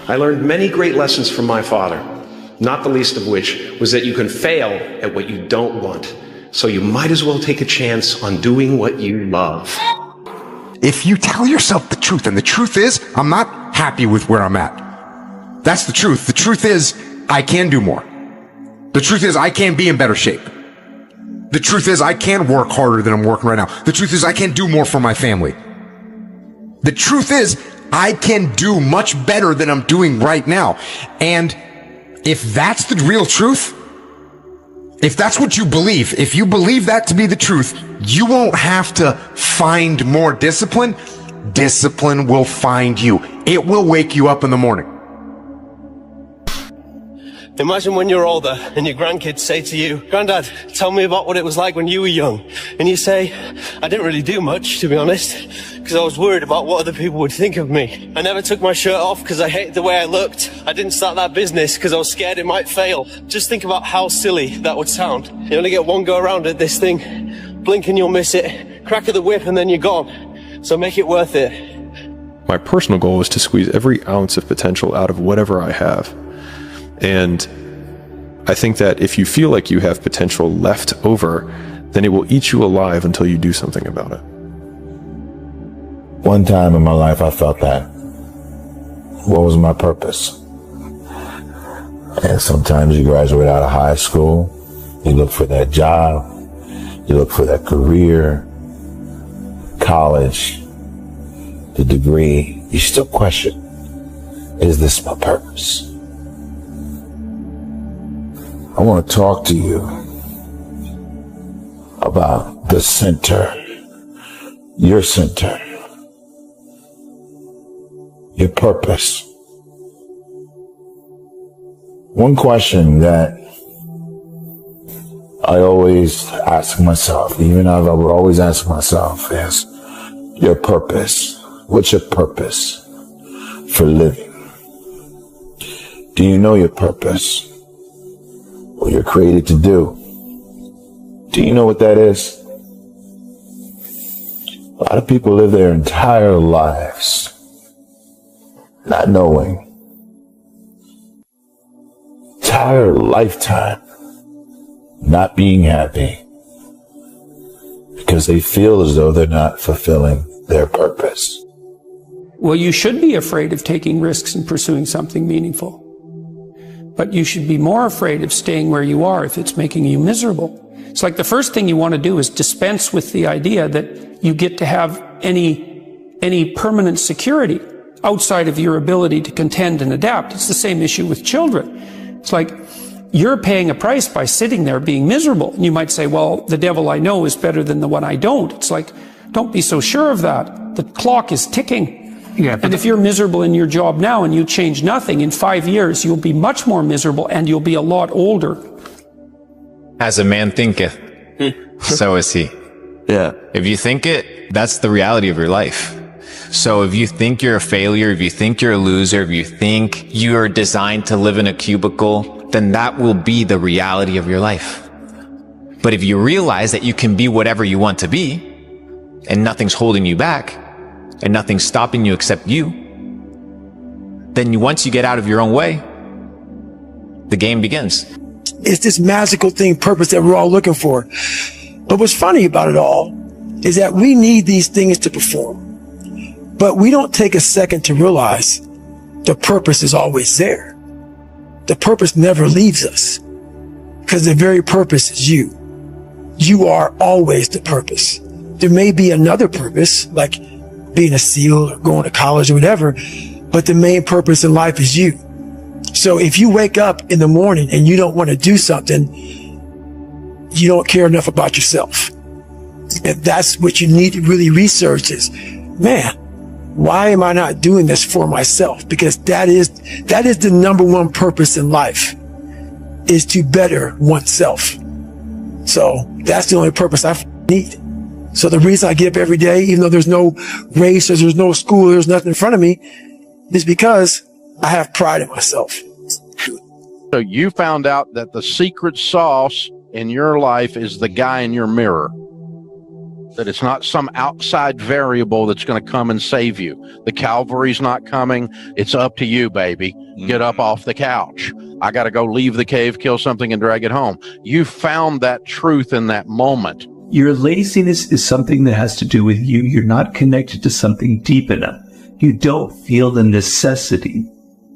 I learned many great lessons from my father, not the least of which was that you can fail at what you don't want, so you might as well take a chance on doing what you love. If you tell yourself the truth, and the truth is, I'm not happy with where I'm at. That's the truth. The truth is, I can do more. The truth is, I can be in better shape. The truth is, I can work harder than I'm working right now. The truth is, I can do more for my family. The truth is, I can do much better than I'm doing right now. And if that's the real truth, if that's what you believe, if you believe that to be the truth, you won't have to find more discipline. Discipline will find you. It will wake you up in the morning. Imagine when you're older and your grandkids say to you, "Granddad, tell me about what it was like when you were young." And you say, "I didn't really do much, to be honest, because I was worried about what other people would think of me. I never took my shirt off because I hated the way I looked. I didn't start that business because I was scared it might fail." Just think about how silly that would sound. You only get one go around at this thing. Blink and you'll miss it. Crack of the whip and then you're gone. So make it worth it. My personal goal is to squeeze every ounce of potential out of whatever I have. And I think that if you feel like you have potential left over, then it will eat you alive until you do something about it. One time in my life I felt that. What was my purpose? And sometimes you graduate out of high school, you look for that job, you look for that career, college, the degree, you still question, is this my purpose? I want to talk to you about the center, your center, your purpose. One question that I always ask myself, even I would always ask myself, is your purpose. What's your purpose for living? Do you know your purpose? What you're created to do? Do you know what that is? A lot of people live their entire lives not knowing. Entire lifetime not being happy because they feel as though they're not fulfilling their purpose. Well, you should be afraid of taking risks and pursuing something meaningful. But you should be more afraid of staying where you are if it's making you miserable. It's like the first thing you want to do is dispense with the idea that you get to have any permanent security outside of your ability to contend and adapt. It's the same issue with children. It's like you're paying a price by sitting there being miserable. And you might say, well, the devil I know is better than the one I don't. It's like, don't be so sure of that. The clock is ticking. Yeah, and if you're miserable in your job now and you change nothing, in 5 years, you'll be much more miserable and you'll be a lot older. As a man thinketh, so is he. Yeah. If you think it, that's the reality of your life. So if you think you're a failure, if you think you're a loser, if you think you're designed to live in a cubicle, then that will be the reality of your life. But if you realize that you can be whatever you want to be, and nothing's holding you back, and nothing's stopping you except you, then once you get out of your own way, the game begins. It's this magical thing, purpose that we're all looking for. But what's funny about it all is that we need these things to perform. But we don't take a second to realize the purpose is always there. The purpose never leaves us because the very purpose is you. You are always the purpose. There may be another purpose, like being a SEAL or going to college or whatever, but the main purpose in life is you. So if you wake up in the morning and you don't want to do something, you don't care enough about yourself. And that's what you need to really research is, man, why am I not doing this for myself? Because that is the number one purpose in life, is to better oneself. So that's the only purpose I need. So the reason I get up every day, even though there's no race or there's no school, there's nothing in front of me, is because I have pride in myself. So you found out that the secret sauce in your life is the guy in your mirror. that it's not some outside variable that's going to come and save you. The Calvary's not coming. It's up to you, baby. Get up off the couch. I got to go leave the cave, kill something, and drag it home. You found that truth in that moment. Your laziness is something that has to do with you. You're not connected to something deep enough. You don't feel the necessity.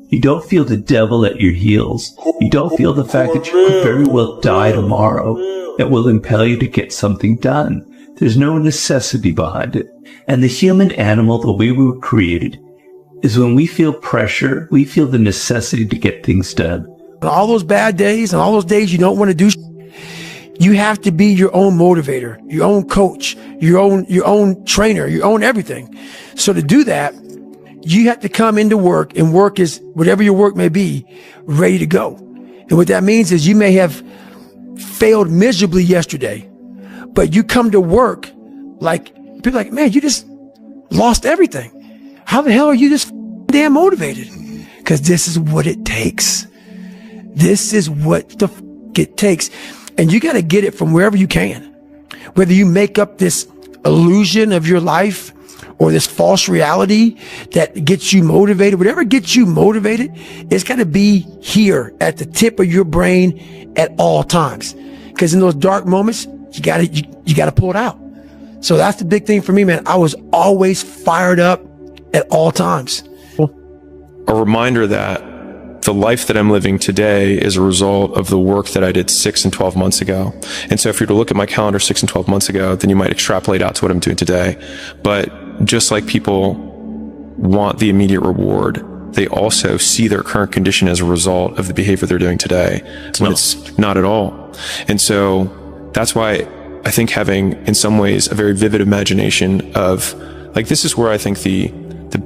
You don't feel the devil at your heels. You don't feel the fact that you could very well die tomorrow that will impel you to get something done. There's no necessity behind it. And the human animal, the way we were created, is when we feel pressure, we feel the necessity to get things done. All those bad days and all those days you don't want to do, you have to be your own motivator, your own coach, your own trainer, your own everything. So to do that, you have to come into work, and work is whatever your work may be, ready to go. And what that means is you may have failed miserably yesterday, but you come to work like, people are like, man, you just lost everything. How the hell are you this damn motivated? Because this is what it takes. This is what it takes. And you got to get it from wherever you can. Whether you make up this illusion of your life or this false reality that gets you motivated, whatever gets you motivated, it's got to be here at the tip of your brain at all times. Because in those dark moments, you got to pull it out. So that's the big thing for me, man. I was always fired up at all times. A reminder that the life that I'm living today is a result of the work that I did 6 and 12 months ago. And so if you were to look at my calendar 6 and 12 months ago, then you might extrapolate out to what I'm doing today. But just like people want the immediate reward, they also see their current condition as a result of the behavior they're doing today, when it's not at all. And so that's why I think having, in some ways, a very vivid imagination of, like, this is where I think the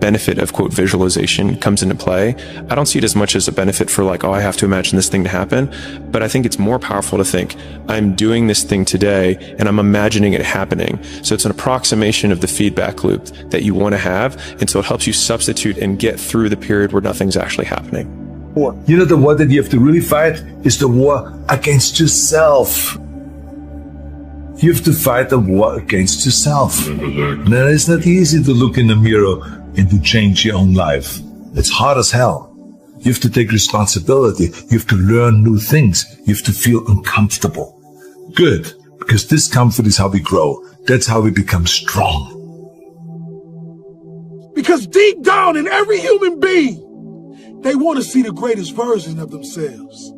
benefit of, quote, visualization comes into play. I don't see it as much as a benefit for, like, oh, I have to imagine this thing to happen. But I think it's more powerful to think, I'm doing this thing today and I'm imagining it happening. So it's an approximation of the feedback loop that you want to have. And so it helps you substitute and get through the period where nothing's actually happening. You know, the war that you have to really fight is the war against yourself. You have to fight a war against yourself. Now, it's not easy to look in the mirror and to change your own life. It's hard as hell. You have to take responsibility. You have to learn new things. You have to feel uncomfortable. Good, because discomfort is how we grow. That's how we become strong. Because deep down in every human being, they want to see the greatest version of themselves.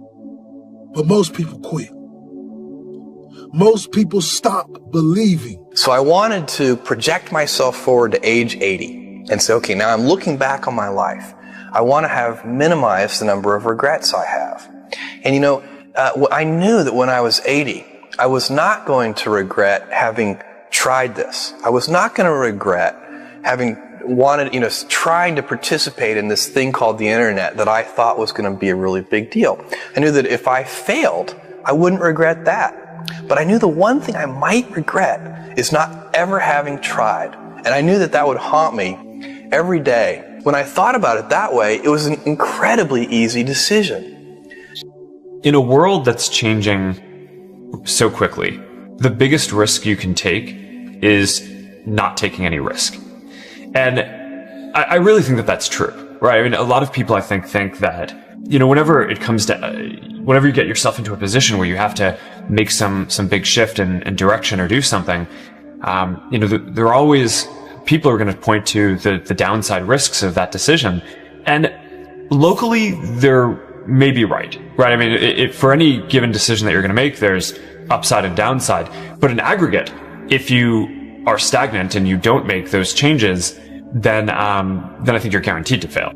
But most people quit. Most people stop believing. So I wanted to project myself forward to age 80 and say, okay, now I'm looking back on my life. I want to have minimized the number of regrets I have. And you know, I knew that when I was 80, I was not going to regret having tried this. I was not going to regret having wanted, trying to participate in this thing called the internet that I thought was going to be a really big deal. I knew that if I failed, I wouldn't regret that. But I knew the one thing I might regret is not ever having tried. And I knew that that would haunt me every day. When I thought about it that way, it was an incredibly easy decision. In a world that's changing so quickly, the biggest risk you can take is not taking any risk. And I really think that that's true, right? I mean, a lot of people, I think that, whenever it comes to, whenever you get yourself into a position where you have to make some big shift in direction or do something, there are always people are going to point to the downside risks of that decision. And locally, they're maybe right? I mean, for any given decision that you're going to make, there's upside and downside. But in aggregate, if you are stagnant and you don't make those changes, then I think you're guaranteed to fail.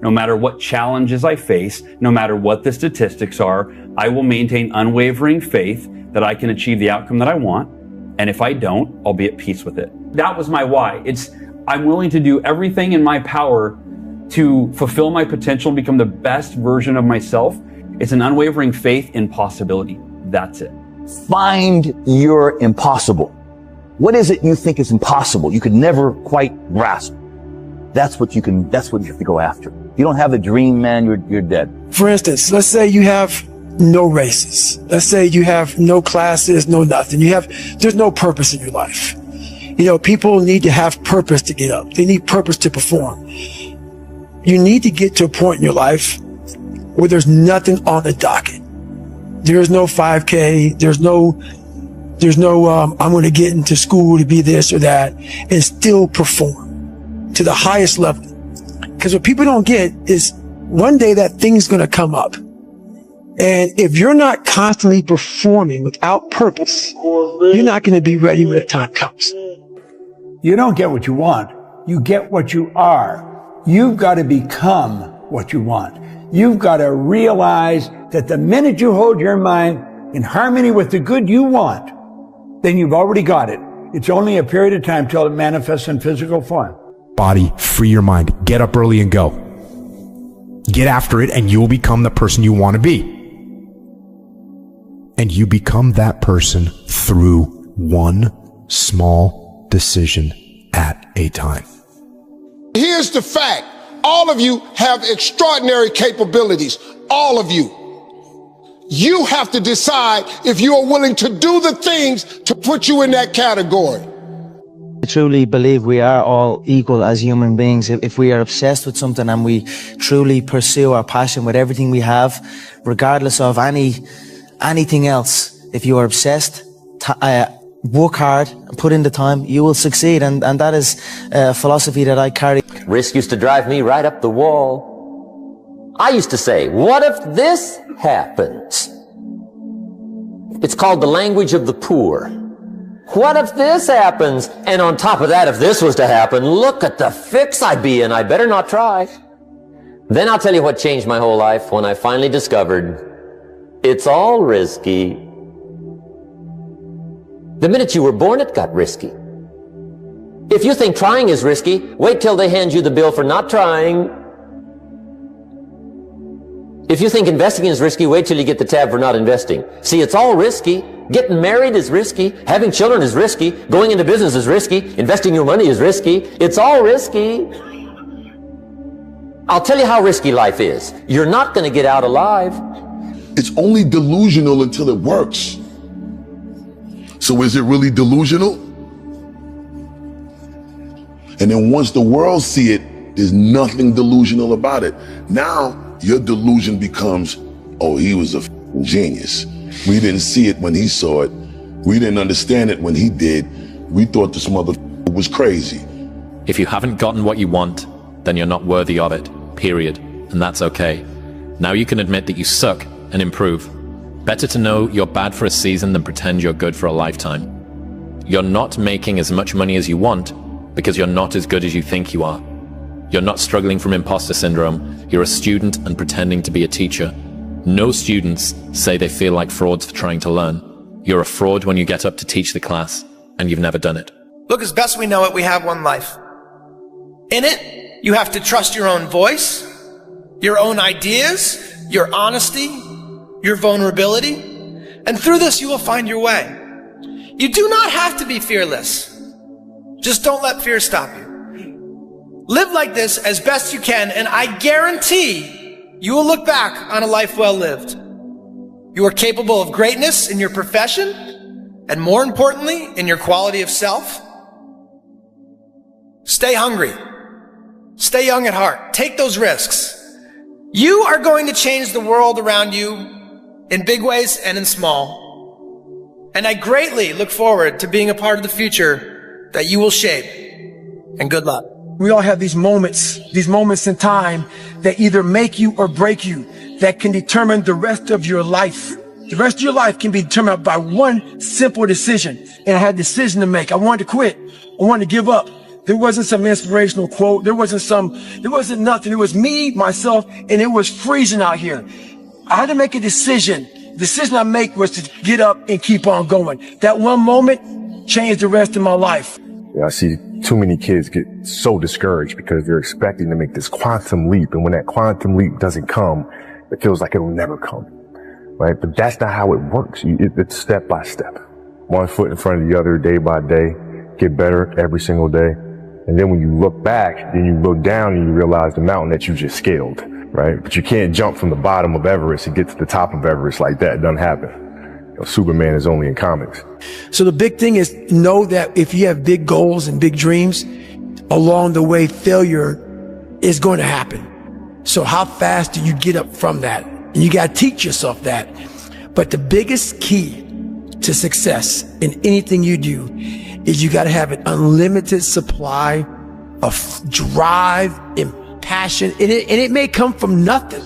No matter what challenges I face, no matter what the statistics are, I will maintain unwavering faith that I can achieve the outcome that I want. And if I don't, I'll be at peace with it. That was my why. I'm willing to do everything in my power to fulfill my potential and become the best version of myself. It's an unwavering faith in possibility. That's it. Find your impossible. What is it you think is impossible? You could never quite grasp. That's what you have to go after. If you don't have a dream, man, you're dead. For instance, let's say you have no races. Let's say you have no classes, no nothing. There's no purpose in your life. You know, people need to have purpose to get up. They need purpose to perform. You need to get to a point in your life where there's nothing on the docket. There's no 5K. There's no, I'm going to get into school to be this or that, and still perform to the highest level. Because what people don't get is one day that thing's going to come up. And if you're not constantly performing without purpose, you're not going to be ready when the time comes. You don't get what you want. You get what you are. You've got to become what you want. You've got to realize that the minute you hold your mind in harmony with the good you want, then you've already got it. It's only a period of time till it manifests in physical form. Body, free your mind. Get up early and go. Get after it, and you'll become the person you want to be. And you become that person through one small decision at a time. Here's the fact. All of you have extraordinary capabilities. All of you. You have to decide if you are willing to do the things to put you in that category. I truly believe we are all equal as human beings. If we are obsessed with something and we truly pursue our passion with everything we have, regardless of anything else, if you are obsessed, work hard and put in the time, you will succeed. And that is a philosophy that I carry. Risk used to drive me right up the wall. I used to say, what if this happens? It's called the language of the poor. What if this happens? And on top of that, if this was to happen, look at the fix I'd be in. I better not try. Then I'll tell you what changed my whole life when I finally discovered it's all risky. The minute you were born, it got risky. If you think trying is risky, wait till they hand you the bill for not trying. If you think investing is risky, wait till you get the tab for not investing. See, it's all risky. Getting married is risky. Having children is risky. Going into business is risky. Investing your money is risky. It's all risky. I'll tell you how risky life is. You're not going to get out alive. It's only delusional until it works. So is it really delusional? And then once the world see it, there's nothing delusional about it. Now your delusion becomes, oh, he was a genius. We didn't see it when he saw it. We didn't understand it when he did. We thought this mother was crazy. If you haven't gotten what you want, then you're not worthy of it, period. And that's okay. Now you can admit that you suck and improve. Better to know you're bad for a season than pretend you're good for a lifetime. You're not making as much money as you want because you're not as good as you think you are. You're not struggling from imposter syndrome. You're a student and pretending to be a teacher. No students say they feel like frauds for trying to learn. You're a fraud when you get up to teach the class and you've never done it. Look, as best we know it, we have one life. In it, you have to trust your own voice, your own ideas, your honesty, your vulnerability, and through this you will find your way. You do not have to be fearless. Just don't let fear stop you. Live like this as best you can, and I guarantee you will look back on a life well lived. You are capable of greatness in your profession, and more importantly, in your quality of self. Stay hungry. Stay young at heart. Take those risks. You are going to change the world around you in big ways and in small. And I greatly look forward to being a part of the future that you will shape. And good luck. We all have these moments in time that either make you or break you, that can determine the rest of your life. The rest of your life can be determined by one simple decision. And I had a decision to make. I wanted to quit. I wanted to give up. There wasn't some inspirational quote. There wasn't nothing. It was me, myself, and it was freezing out here. I had to make a decision. The decision I made was to get up and keep on going. That one moment changed the rest of my life. I see too many kids get so discouraged because they're expecting to make this quantum leap. And when that quantum leap doesn't come, it feels like it'll never come, right? But that's not how it works. It's step by step. One foot in front of the other, day by day. Get better every single day. And then when you look back, then you look down and you realize the mountain that you just scaled, right? But you can't jump from the bottom of Everest and get to the top of Everest like that. It doesn't happen. You know, Superman is only in comics. So the big thing is know that if you have big goals and big dreams, along the way, failure is going to happen. So how fast do you get up from that? And you got to teach yourself that. But the biggest key to success in anything you do is you got to have an unlimited supply of drive and passion. And it may come from nothing.